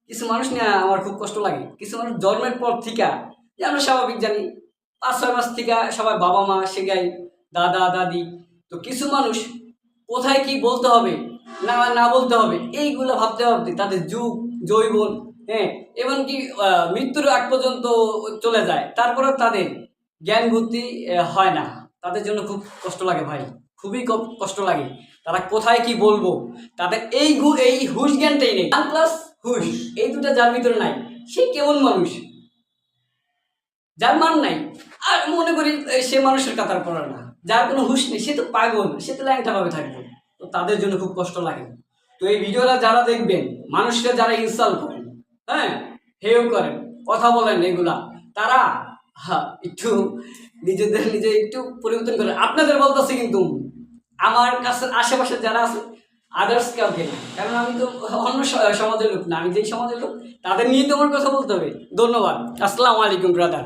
কিছু মানুষ নিয়ে আমার খুব কষ্ট লাগে। কিছু মানুষ জন্মের পর থেকে, যে আমরা স্বাভাবিক জানি ৫-৬ মাস থেকে সবাই বাবা মা শেখায়, দাদা দাদি। তো কিছু মানুষ কোথায় কি বলতে হবে না না বলতে হবে এইগুলো ভাবতে ভাবতে তাদের যুগ যৌবন, হ্যাঁ, এমনকি মৃত্যুর আগ পর্যন্ত চলে যায়, তারপরেও তাদের জ্ঞান বুদ্ধি হয় না। তাদের জন্য খুব কষ্ট লাগে ভাই, খুবই কষ্ট লাগে। তারা কোথায় কি বলবো, তাদের এই হুশ জ্ঞানটাই নেই। জ্ঞান প্লাস হুশ, এই দুটা যার ভিতরে নাই, সে কেমন মানুষ? যার মান নাই আর মনে করি সে মানুষের কাতার পড়ে না। যার কোনো হুশ নেই সে তো পাগল, সে তো ল্যাংটা ভাবে থাকবে। তো তাদের জন্য খুব কষ্ট লাগে। তো এই ভিডিওটা যারা দেখবেন, মানুষকে যারা ইনসাল্ট করেন, হ্যাঁ, হেয় করেন, কথা বলেন এগুলা, তারা একটু নিজেদের নিজে একটু পরিবর্তন করেন। আপনাদের বলতেছি কিন্তু, আমার কাছে আশেপাশে যারা আছে আদার্স কাউকে না, কারণ আমি তো অন্য সমাজের লোক না, আমি যেই সমাজের লোক তাদের নিয়ে তো আমার কথা বলতে হবে। ধন্যবাদ। আসসালামু আলাইকুম ব্রাদার।